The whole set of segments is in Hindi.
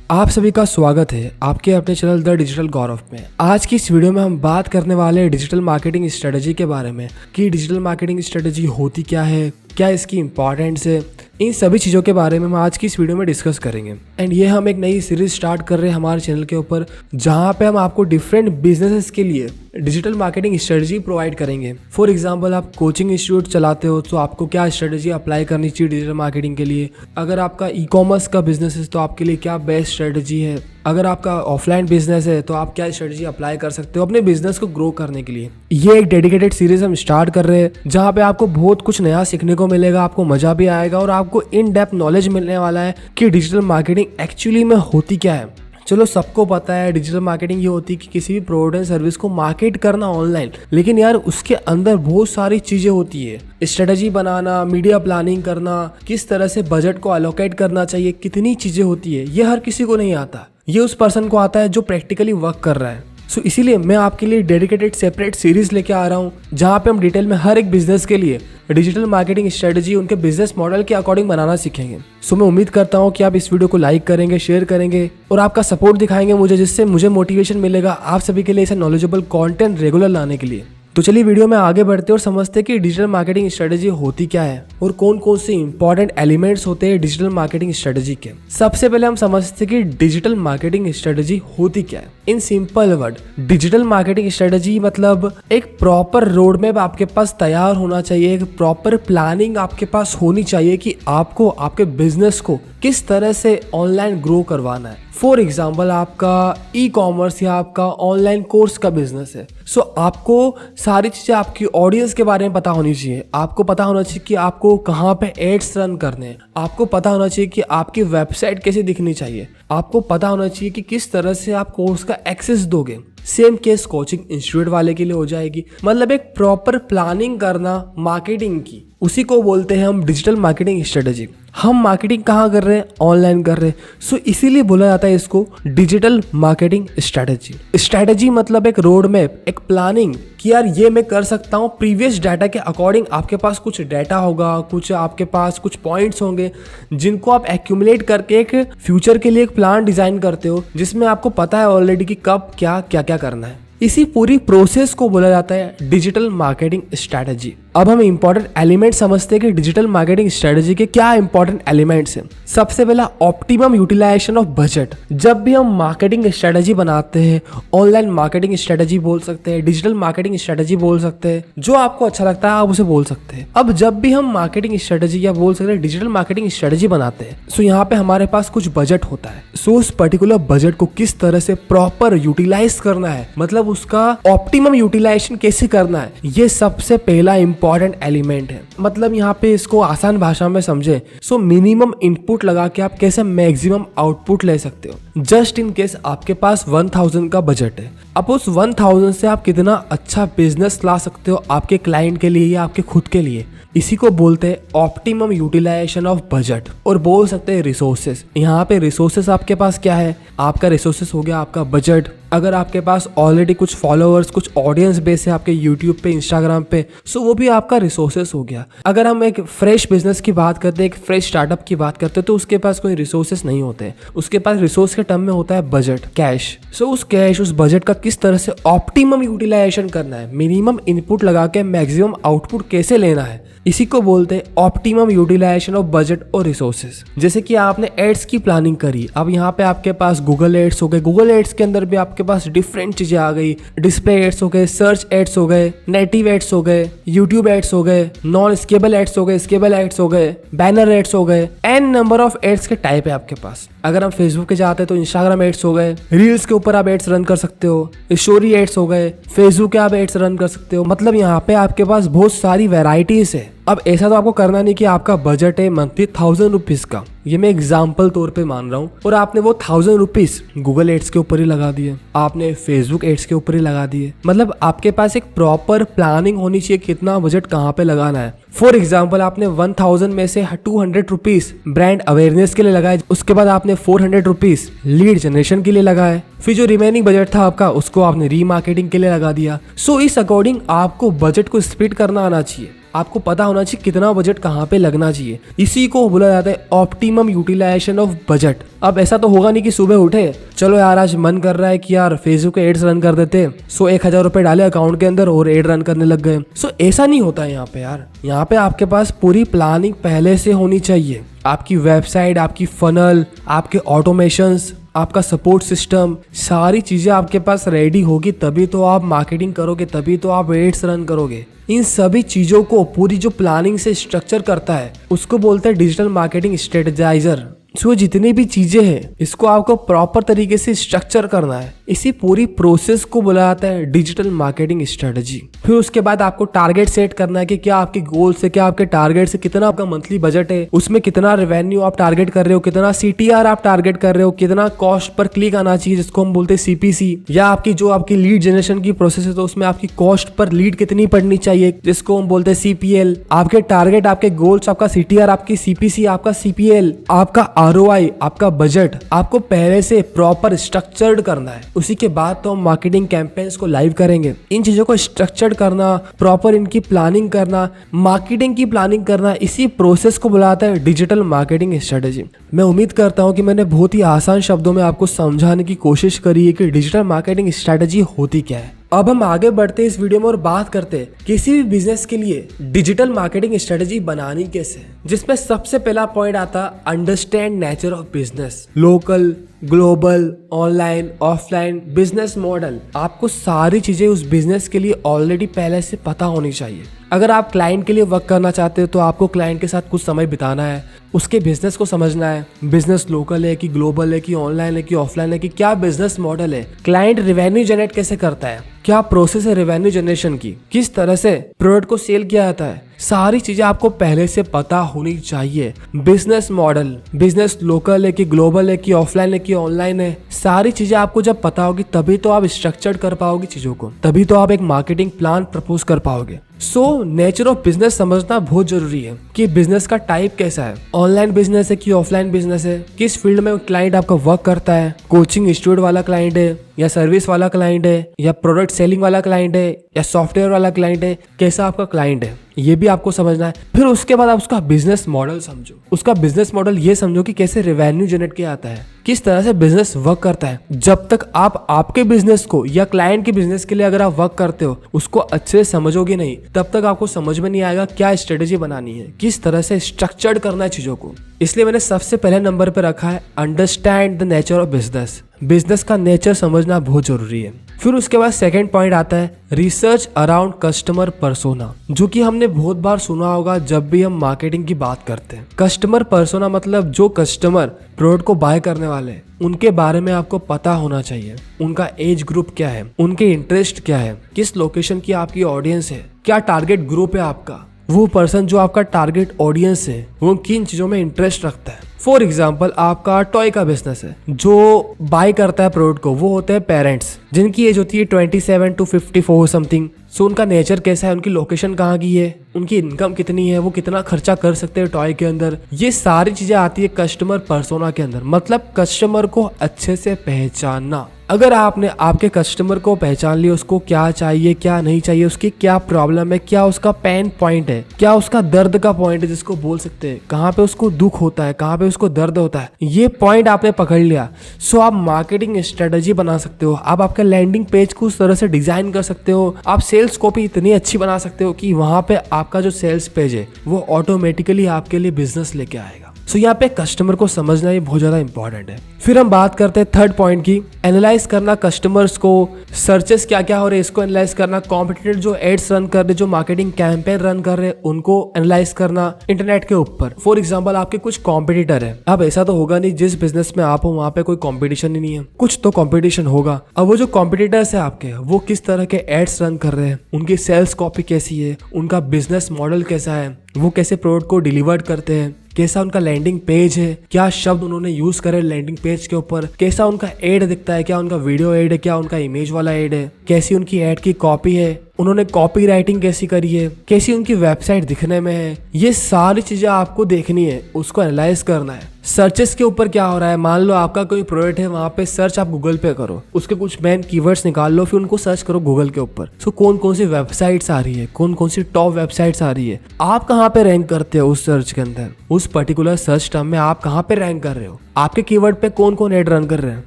आप सभी का स्वागत है आपके अपने चैनल द डिजिटल गौरव में। आज की इस वीडियो में हम बात करने वाले हैं डिजिटल मार्केटिंग स्ट्रेटजी के बारे में कि डिजिटल मार्केटिंग स्ट्रेटजी होती क्या है, क्या इसकी इंपॉर्टेंस है। इन सभी चीज़ों के बारे में हम आज की इस वीडियो में डिस्कस करेंगे। एंड ये हम एक नई सीरीज स्टार्ट कर रहे हैं हमारे चैनल के ऊपर, जहाँ पे हम आपको डिफरेंट बिजनेसेस के लिए डिजिटल मार्केटिंग स्ट्रेटजी प्रोवाइड करेंगे। फॉर एग्जांपल, आप कोचिंग इंस्टीट्यूट चलाते हो तो आपको क्या स्ट्रेटजी अप्लाई करनी चाहिए डिजिटल मार्केटिंग के लिए। अगर आपका ई कॉमर्स का बिजनेस है तो आपके लिए क्या बेस्ट स्ट्रेटजी है। अगर आपका ऑफलाइन बिजनेस है तो आप क्या स्ट्रेटजी अप्लाई कर सकते हो अपने बिजनेस को ग्रो करने के लिए। ये एक डेडिकेटेड सीरीज हम स्टार्ट कर रहे हैं जहाँ पे आपको बहुत कुछ नया सीखने को मिलेगा, आपको मजा भी आएगा और आपको इन डेप्थ नॉलेज मिलने वाला है कि डिजिटल मार्केटिंग एक्चुअली में होती क्या है। चलो, सबको पता है डिजिटल मार्केटिंग ये होती है कि किसी भी प्रोडक्ट एंड सर्विस को मार्केट करना ऑनलाइन, लेकिन यार उसके अंदर बहुत सारी चीजें होती है। स्ट्रेटजी बनाना, मीडिया प्लानिंग करना, किस तरह से बजट को अलोकेट करना चाहिए, कितनी चीजें होती है, ये हर किसी को नहीं आता। ये उस पर्सन को आता है जो प्रैक्टिकली वर्क कर रहा है। सो इसीलिए मैं आपके लिए डेडिकेटेड सेपरेट सीरीज लेके आ रहा हूँ जहाँ पे हम डिटेल में हर एक बिजनेस के लिए डिजिटल मार्केटिंग स्ट्रेटजी उनके बिजनेस मॉडल के अकॉर्डिंग बनाना सीखेंगे। सो मैं उम्मीद करता हूँ कि आप इस वीडियो को लाइक करेंगे, शेयर करेंगे और आपका सपोर्ट दिखाएंगे मुझे, जिससे मुझे मोटिवेशन मिलेगा आप सभी के लिए ऐसा नॉलेजेबल कंटेंट रेगुलर लाने के लिए। तो चलिए वीडियो में आगे बढ़ते और समझते हैं कि डिजिटल मार्केटिंग स्ट्रेटजी होती क्या है और कौन कौन से इंपॉर्टेंट एलिमेंट्स होते हैं डिजिटल मार्केटिंग स्ट्रेटजी के। सबसे पहले हम समझते हैं कि डिजिटल मार्केटिंग स्ट्रेटजी होती क्या है। In simple word, digital marketing strategy मतलब एक प्रॉपर रोड मैप आपके पास तैयार होना चाहिए, एक प्रॉपर प्लानिंग आपके पास होनी चाहिए कि आपको आपके बिजनेस को किस तरह से ऑनलाइन ग्रो करवाना है। फॉर एग्जाम्पल, आपका ई कॉमर्स या आपका ऑनलाइन कोर्स का बिजनेस है, सो आपको सारी चीज़ें आपकी ऑडियंस के बारे में पता होनी चाहिए। आपको पता होना चाहिए कि आपको कहाँ पे एड्स रन करने हैं, आपको पता होना चाहिए कि आपकी वेबसाइट कैसे दिखनी चाहिए, आपको पता होना चाहिए कि किस तरह से आप कोर्स का एक्सेस दोगे। सेम केस कोचिंग इंस्टीट्यूट वाले के लिए हो जाएगी। मतलब एक प्रॉपर प्लानिंग करना मार्केटिंग की, उसी को बोलते हैं हम डिजिटल मार्केटिंग स्ट्रेटजी। हम मार्केटिंग कहाँ कर रहे हैं? ऑनलाइन कर रहे हैं। सो इसीलिए बोला जाता है इसको डिजिटल मार्केटिंग स्ट्रेटजी। स्ट्रेटजी मतलब एक रोड मैप, एक प्लानिंग कि यार ये मैं कर सकता हूँ। प्रीवियस डाटा के अकॉर्डिंग आपके पास कुछ डाटा होगा, कुछ आपके पास कुछ पॉइंट्स होंगे जिनको आप एक्यूमुलेट करके एक फ्यूचर के लिए एक प्लान डिजाइन करते हो, जिसमें आपको पता है ऑलरेडी कि कब क्या क्या क्या करना है। इसी पूरी प्रोसेस को बोला जाता है डिजिटल मार्केटिंग स्ट्रेटजी। अब हम इंपॉर्टेंट एलिमेंट समझते हैं कि डिजिटल मार्केटिंग स्ट्रेटजी के क्या इंपॉर्टेंट एलिमेंट्स हैं। सबसे पहला, ऑप्टिमम यूटिलाइजेशन ऑफ बजट। जब भी हम मार्केटिंग स्ट्रेटजी बनाते हैं, ऑनलाइन मार्केटिंग स्ट्रेटजी बोल सकते हैं, डिजिटल मार्केटिंग स्ट्रेटजी बोल सकते हैं, जो आपको अच्छा लगता है आप उसे बोल सकते हैं। अब जब भी हम मार्केटिंग स्ट्रेटजी या बोल सकते हैं डिजिटल मार्केटिंग स्ट्रेटजी बनाते हैं, सो यहाँ पे हमारे पास कुछ बजट होता है। सो उस पर्टिकुलर बजट को किस तरह से प्रॉपर यूटिलाइज करना है, मतलब उसका ऑप्टिमम यूटिलाइजेशन कैसे करना है, ये सबसे पहला इंपॉर्टेंट एलिमेंट है। मतलब यहाँ पे इसको आसान भाषा में समझे, सो मिनिमम इनपुट लगा के आप कैसे मैक्सिमम आउटपुट ले सकते हो। जस्ट इन केस आपके पास 1000 का बजट है, अब उस 1000 से आप कितना अच्छा बिजनेस ला सकते हो आपके क्लाइंट के लिए या आपके खुद के लिए, इसी को बोलते हैं ऑप्टिमम यूटिलाइजेशन ऑफ बजट। और बोल सकते हैं रिसोर्सेस। यहाँ पे रिसोर्सेस आपके पास क्या है? आपका रिसोर्सेस हो गया आपका बजट। अगर आपके पास ऑलरेडी कुछ फॉलोअर्स, कुछ ऑडियंस बेस है आपके यूट्यूब पे, इंस्टाग्राम पे, सो वो भी आपका रिसोर्सेस हो गया। अगर हम एक फ्रेश बिजनेस की बात करते हैं, एक फ्रेश स्टार्टअप की बात करते हैं, तो उसके पास कोई रिसोर्सेस नहीं होते। उसके पास रिसोर्स के टर्म में होता है बजट, कैश। सो उस कैश, उस बजट का किस तरह से ऑप्टिमम यूटिलाइजेशन करना है, मिनिमम इनपुट लगा के मैक्सिमम आउटपुट कैसे लेना है, इसी को बोलते हैं ऑप्टिमम यूटिलाइजेशन ऑफ बजट और रिसोर्सेज। जैसे कि आपने एड्स की प्लानिंग करी, अब यहाँ पे आपके पास गूगल एड्स हो गए, गूगल एड्स के अंदर भी आपके पास डिफरेंट चीजें आ गई। डिस्प्ले एड्स हो गए, सर्च एड्स हो गए, नेटिव एड्स हो गए, यूट्यूब एड्स हो गए, नॉन स्केबल एड्स हो गए, स्केबल एड्स हो गए, बैनर एड्स हो गए, एन नंबर ऑफ एड्स के टाइप है आपके पास। अगर हम फेसबुक के जाते हैं तो इंस्टाग्राम एड्स हो गए, रील्स के ऊपर आप एड्स रन कर सकते हो, स्टोरी एड्स हो गए, फेसबुक के आप एड्स रन कर सकते हो। मतलब यहाँ पे आपके पास बहुत सारी वेराइटीज है। अब ऐसा तो आपको करना नहीं कि आपका बजट है मंथली 1000 रुपीज का, ये मैं एग्जाम्पल तौर पे मान रहा हूँ, और आपने वो 1000 रुपीज गूगल एड्स के ऊपर ही लगा दिए, आपने फेसबुक एड्स के ऊपर ही लगा दिए। मतलब आपके पास एक प्रॉपर प्लानिंग होनी चाहिए कितना बजट कहाँ पे लगाना है। फॉर एग्जाम्पल, आपने 1000 में से 200 रुपीज ब्रांड अवेयरनेस के लिए लगाए, उसके बाद आपने 400 रुपीज लीड जनरेशन के लिए लगाए, फिर जो रिमेनिंग बजट था आपका उसको आपने रीमार्केटिंग के लिए लगा दिया। सो इस अकॉर्डिंग आपको बजट को स्प्लिट करना आना चाहिए। आपको पता होना चाहिए कितना बजट कहाँ पे लगना चाहिए। इसी को बोला जाता है ऑप्टिमम यूटिलाइजेशन ऑफ बजट। अब ऐसा तो होगा नहीं कि सुबह उठे चलो यार आज मन कर रहा है कि यार फेसबुक के एड्स रन कर देते, सो 1000 रुपए डाले अकाउंट के अंदर और एड रन करने लग गए। सो ऐसा नहीं होता है यहाँ पे यार। यहाँ पे आपके पास पूरी प्लानिंग पहले से होनी चाहिए। आपकी वेबसाइट, आपकी फनल, आपके ऑटोमेशंस, आपका सपोर्ट सिस्टम, सारी चीजें आपके पास रेडी होगी तभी तो आप मार्केटिंग करोगे, तभी तो आप एड्स रन करोगे। इन सभी चीजों को पूरी जो प्लानिंग से स्ट्रक्चर करता है उसको बोलते हैं डिजिटल मार्केटिंग स्ट्रेटेजाइजर। सो जितनी भी चीजें हैं इसको आपको प्रॉपर तरीके से स्ट्रक्चर करना है। इसी पूरी प्रोसेस को बोला जाता है डिजिटल मार्केटिंग स्ट्रेटजी। फिर उसके बाद आपको टारगेट सेट करना है कि क्या आपके गोल से, क्या आपके टारगेट से, कितना आपका मंथली बजट है, उसमें कितना रेवेन्यू आप टारगेट कर रहे हो, कितना सीटीआर आप टारगेट कर रहे हो, कितना कॉस्ट पर क्लिक आना चाहिए जिसको हम बोलते हैं सीपीसी, या आपकी जो आपकी लीड जनरेशन की प्रोसेस है तो उसमें आपकी कॉस्ट पर लीड कितनी पड़नी चाहिए जिसको हम बोलते हैं सीपीएल। आपके टारगेट, आपके गोल्स, आपका सीटीआर, आपकी सीपीसी, आपका सीपीएल, आपका आरओआई, आपका बजट आपको पहले से प्रॉपर स्ट्रक्चर्ड करना है। उसी के बाद तो हम मार्केटिंग कैंपेन्स को लाइव करेंगे। इन चीजों को स्ट्रक्चर्ड करना, प्रॉपर इनकी प्लानिंग करना, मार्केटिंग की प्लानिंग करना, इसी प्रोसेस को बुलाता है डिजिटल मार्केटिंग स्ट्रेटेजी। मैं उम्मीद करता हूं कि मैंने बहुत ही आसान शब्दों में आपको समझाने की कोशिश करी है कि डिजिटल मार्केटिंग स्ट्रेटेजी होती क्या है। अब हम आगे बढ़ते हैं इस वीडियो में और बात करते हैं किसी भी बिजनेस के लिए डिजिटल मार्केटिंग स्ट्रेटेजी बनानी कैसे, जिसमें सबसे पहला पॉइंट आता है understand nature of business. Local, global, online, offline business model, आपको सारी चीजें उस बिजनेस के लिए ऑलरेडी पहले से पता होनी चाहिए। अगर आप क्लाइंट के लिए वर्क करना चाहते हो तो आपको क्लाइंट के साथ कुछ समय बिताना है, उसके बिजनेस को समझना है। बिजनेस लोकल है कि ग्लोबल है कि ऑनलाइन है कि ऑफलाइन है, कि क्या बिजनेस मॉडल है, क्लाइंट रेवेन्यू जनरेट कैसे करता है, क्या प्रोसेस है रेवेन्यू जनरेशन की, किस तरह से प्रोडक्ट को सेल किया जाता है, सारी चीजें आपको पहले से पता होनी चाहिए। बिजनेस मॉडल, बिजनेस लोकल है कि ग्लोबल है कि ऑफलाइन है कि ऑनलाइन है, सारी चीजें आपको जब पता होगी तभी तो आप स्ट्रक्चर्ड कर पाओगे चीजों को, तभी तो आप एक मार्केटिंग प्लान प्रपोज कर पाओगे। सो नेचर ऑफ बिजनेस समझना बहुत जरूरी है कि बिजनेस का टाइप कैसा है, ऑनलाइन बिजनेस है कि ऑफलाइन बिजनेस है, किस फील्ड में क्लाइंट आपका वर्क करता है, कोचिंग इंस्टीट्यूट वाला क्लाइंट है या सर्विस वाला क्लाइंट है या प्रोडक्ट सेलिंग वाला क्लाइंट है या सॉफ्टवेयर वाला क्लाइंट है, कैसा आपका क्लाइंट है ये भी आपको समझना है। फिर उसके बाद आप उसका बिजनेस मॉडल समझो। उसका बिजनेस मॉडल ये समझो कि कैसे रेवेन्यू जनरेट किया जाता है, किस तरह से बिजनेस वर्क करता है। जब तक आप आपके बिजनेस को या क्लाइंट के बिजनेस के लिए अगर आप वर्क करते हो उसको अच्छे से समझोगे नहीं, तब तक आपको समझ में नहीं आएगा क्या स्ट्रेटेजी बनानी है, किस तरह से स्ट्रक्चर्ड करना है चीजों को। इसलिए मैंने सबसे पहले नंबर पे रखा है understand the nature of business. Business का नेचर समझना बहुत जरूरी है। फिर उसके बाद सेकंड पॉइंट आता है रिसर्च अराउंड कस्टमर पर्सोना, जो कि हमने बहुत बार सुना होगा जब भी हम मार्केटिंग की बात करते हैं। कस्टमर पर्सोना मतलब जो कस्टमर प्रोडक्ट को बाय करने वाले हैं उनके बारे में आपको पता होना चाहिए। उनका एज ग्रुप क्या है, उनके इंटरेस्ट क्या है, किस लोकेशन की आपकी ऑडियंस है, क्या टारगेट ग्रुप है आपका, वो पर्सन जो आपका टारगेट ऑडियंस है वो किन चीजों में इंटरेस्ट रखता है। फॉर एग्जाम्पल आपका टॉय का बिजनेस है, जो बाय करता है प्रोडक्ट को वो होते हैं पेरेंट्स जिनकी एज होती है 27 to 54 समथिंग। सो उनका नेचर कैसा है, उनकी लोकेशन कहाँ की है, उनकी इनकम कितनी है, वो कितना खर्चा कर सकते हैं टॉय के अंदर, ये सारी चीजें आती है कस्टमर पर्सोना के अंदर। मतलब कस्टमर को अच्छे से पहचानना। अगर आपने आपके कस्टमर को पहचान लिया, उसको क्या चाहिए क्या नहीं चाहिए, उसकी क्या प्रॉब्लम है, क्या उसका पेन पॉइंट है, क्या उसका दर्द का पॉइंट है जिसको बोल सकते हैं, कहाँ पे उसको दुख होता है, कहाँ पे उसको दर्द होता है, ये पॉइंट आपने पकड़ लिया। सो आप मार्केटिंग स्ट्रेटेजी बना सकते हो। आप आपका लैंडिंग पेज को उस तरह से डिजाइन कर सकते हो, आप सेल्स कॉपी इतनी अच्छी बना सकते हो कि वहां पे आपका जो सेल्स पेज है वो ऑटोमेटिकली आपके लिए बिजनेस लेके आएगा। सो यहाँ पे कस्टमर को समझना ये बहुत ज्यादा इंपॉर्टेंट है। फिर हम बात करते हैं थर्ड पॉइंट की, एनालाइज करना कस्टमर्स को, सर्चेस क्या क्या हो रहे हैं इसको एनालाइज करना, कॉम्पिटिटर जो एड्स रन कर रहे, जो मार्केटिंग कैंपेन रन कर रहे उनको एनालाइज करना इंटरनेट के ऊपर। फॉर एग्जाम्पल आपके कुछ कॉम्पिटिटर है, अब ऐसा तो होगा नहीं जिस बिजनेस में आप हो वहाँ पे कोई कॉम्पिटिशन ही नहीं है, कुछ तो कॉम्पिटिशन होगा। अब वो जो कॉम्पिटिटर्स है आपके वो किस तरह के एड्स रन कर रहे हैं, उनकी सेल्स कॉपी कैसी है, उनका बिजनेस मॉडल कैसा है, वो कैसे प्रोडक्ट को डिलीवर करते हैं, कैसा उनका लैंडिंग पेज है, क्या शब्द उन्होंने यूज करे लैंडिंग पेज के ऊपर, कैसा उनका एड दिखता है, क्या उनका वीडियो एड है, क्या उनका इमेज वाला एड है, कैसी उनकी एड की कॉपी है, उन्होंने कॉपी राइटिंग कैसी करी है, कैसी उनकी वेबसाइट दिखने में है, ये सारी चीजें आपको देखनी है, उसको एनालाइज करना है। सर्चेस के ऊपर क्या हो रहा है, मान लो आपका कोई प्रोडक्ट है, वहां पे सर्च आप गूगल पे करो, उसके कुछ मेन कीवर्ड्स निकाल लो, फिर उनको सर्च करो गूगल के ऊपर। सो कौन कौन सी वेबसाइट्स आ रही है, कौन कौन सी टॉप वेबसाइट्स आ रही है, आप कहाँ पे रैंक करते हो उस सर्च के अंदर, उस पर्टिकुलर सर्च टर्म में आप कहाँ पे रैंक कर रहे हो, आपके कीवर्ड पे कौन कौन एड रन कर रहे हैं।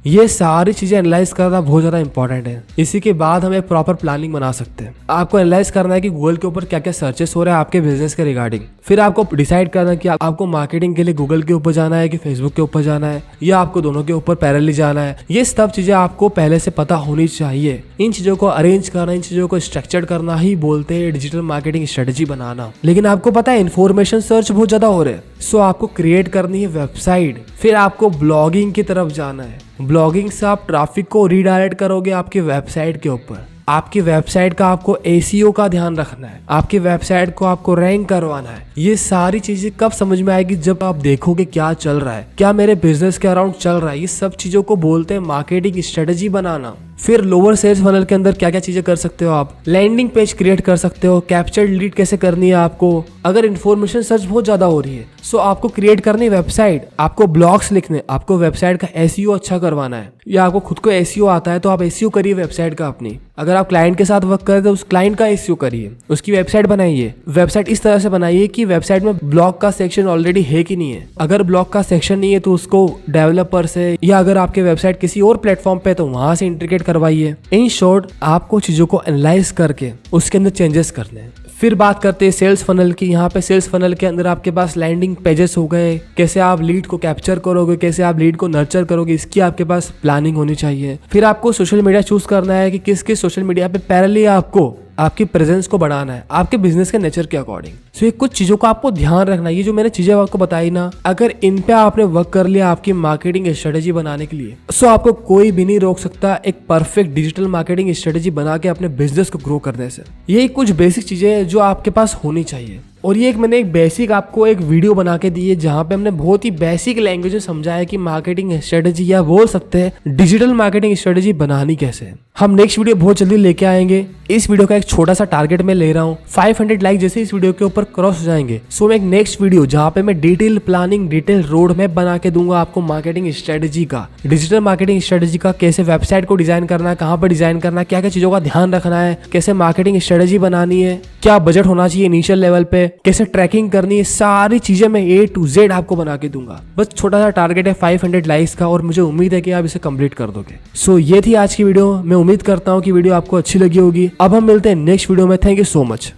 ये सारी चीजें एनालाइज करना बहुत ज्यादा इंपॉर्टेंट है। इसी के बाद हम एक प्रॉपर प्लानिंग बना सकते हैं। आपको एनालाइज करना है कि गूगल के ऊपर क्या क्या सर्चेस हो रहे हैं आपके बिजनेस के रिगार्डिंग। फिर आपको डिसाइड करना है कि आपको मार्केटिंग के लिए गूगल के ऊपर जाना है कि फेसबुक के ऊपर जाना है, या आपको दोनों के ऊपर पैरेलली जाना है। ये सब चीजें आपको पहले से पता होनी चाहिए। इन चीजों को अरेंज करना, इन चीजों को स्ट्रक्चर करना ही बोलते हैं डिजिटल मार्केटिंग स्ट्रेटेजी बनाना। लेकिन आपको पता है इन्फॉर्मेशन सर्च बहुत ज्यादा हो रहे हैं। सो आपको क्रिएट करनी है वेबसाइट, फिर आपको ब्लॉगिंग की तरफ जाना है। ब्लॉगिंग से आप ट्रैफिक को रीडायरेक्ट करोगे आपकी वेबसाइट के ऊपर। आपकी वेबसाइट का आपको एसीओ का ध्यान रखना है, आपकी वेबसाइट को आपको रैंक करवाना है। ये सारी चीजें कब समझ में आएगी, जब आप देखोगे क्या चल रहा है, क्या मेरे बिजनेस के अराउंड चल रहा है। ये सब चीजों को बोलते हैं मार्केटिंग स्ट्रेटेजी बनाना। फिर लोअर सेल्स फनल के अंदर क्या क्या चीजें कर सकते हो आप, लैंडिंग पेज क्रिएट कर सकते हो, कैप्चर्ड लीड कैसे करनी है आपको। अगर इन्फॉर्मेशन सर्च बहुत ज्यादा हो रही है, सो आपको क्रिएट करनी वेबसाइट, आपको ब्लॉग्स लिखने, आपको वेबसाइट का एसईओ अच्छा करवाना है, या आपको खुद को एसईओ आता है तो आप एसईओ करिए वेबसाइट का अपनी। अगर आप क्लाइंट के साथ वर्क करें तो उस क्लाइंट का एसईओ करिए, उसकी वेबसाइट बनाइए। वेबसाइट इस तरह से बनाइए कि वेबसाइट में ब्लॉग का सेक्शन ऑलरेडी है कि नहीं है। अगर ब्लॉग का सेक्शन नहीं है तो उसको डेवलपर से, या अगर आपके वेबसाइट किसी और प्लेटफॉर्म पे तो वहां से इंटीग्रेट करवाइए। इन शॉर्ट आपको चीजों को एनालाइज करके उसके अंदर चेंजेस करने हैं। फिर बात करते हैं सेल्स फनल की। यहाँ पे सेल्स फनल के अंदर आपके पास लैंडिंग पेजेस हो गए, कैसे आप लीड को कैप्चर करोगे, कैसे आप लीड को नर्चर करोगे, इसकी आपके पास प्लानिंग होनी चाहिए। फिर आपको सोशल मीडिया चूज करना है कि किस किस सोशल मीडिया पे पैरेलली आपको आपकी प्रेजेंस को बढ़ाना है आपके बिजनेस के नेचर के अकॉर्डिंग। सो ये कुछ चीजों का आपको ध्यान रखना है। ये जो मैंने चीजें आपको बताई ना, अगर इन पे आपने वर्क कर लिया आपकी मार्केटिंग स्ट्रेटेजी बनाने के लिए, सो आपको कोई भी नहीं रोक सकता एक परफेक्ट डिजिटल मार्केटिंग स्ट्रेटेजी बना के अपने बिजनेस को ग्रो करने से। यही कुछ बेसिक चीजें हैं जो आपके पास होनी चाहिए। और ये मैंने एक बेसिक आपको एक वीडियो बना के दी है जहाँ पे हमने बहुत ही बेसिक लैंग्वेज में समझाया कि मार्केटिंग स्ट्रेटेजी, या बोल सकते हैं डिजिटल मार्केटिंग स्ट्रेटेजी बनानी कैसे है। हम नेक्स्ट वीडियो बहुत जल्दी लेके आएंगे। इस वीडियो का एक छोटा सा टारगेट मैं ले रहा हूँ, 500 लाइक जैसे इस वीडियो के ऊपर क्रॉस हो जाएंगे, सो मैं एक नेक्स्ट वीडियो जहाँ पे मैं detail planning, detail road map बना के दूंगा आपको मार्केटिंग स्ट्रेटेजी का, डिजिटल मार्केटिंग स्ट्रेटेजी का, कैसे वेबसाइट को डिजाइन करना है, कहाँ पर डिजाइन करना है, क्या क्या चीजों का ध्यान रखना है, कैसे मार्केटिंग स्ट्रेटेजी बनानी है, क्या बजट होना चाहिए इनिशियल लेवल पे, कैसे ट्रैकिंग करनी है, सारी चीजें मैं A to Z आपको बना के दूंगा। बस छोटा सा टारगेट है 500 लाइक्स का, और मुझे उम्मीद है कि आप इसे कंप्लीट कर दोगे। सो ये थी आज की वीडियो। मैं उम्मीद करता हूँ कि वीडियो आपको अच्छी लगी होगी। अब हम मिलते हैं नेक्स्ट वीडियो में। Thank you so much.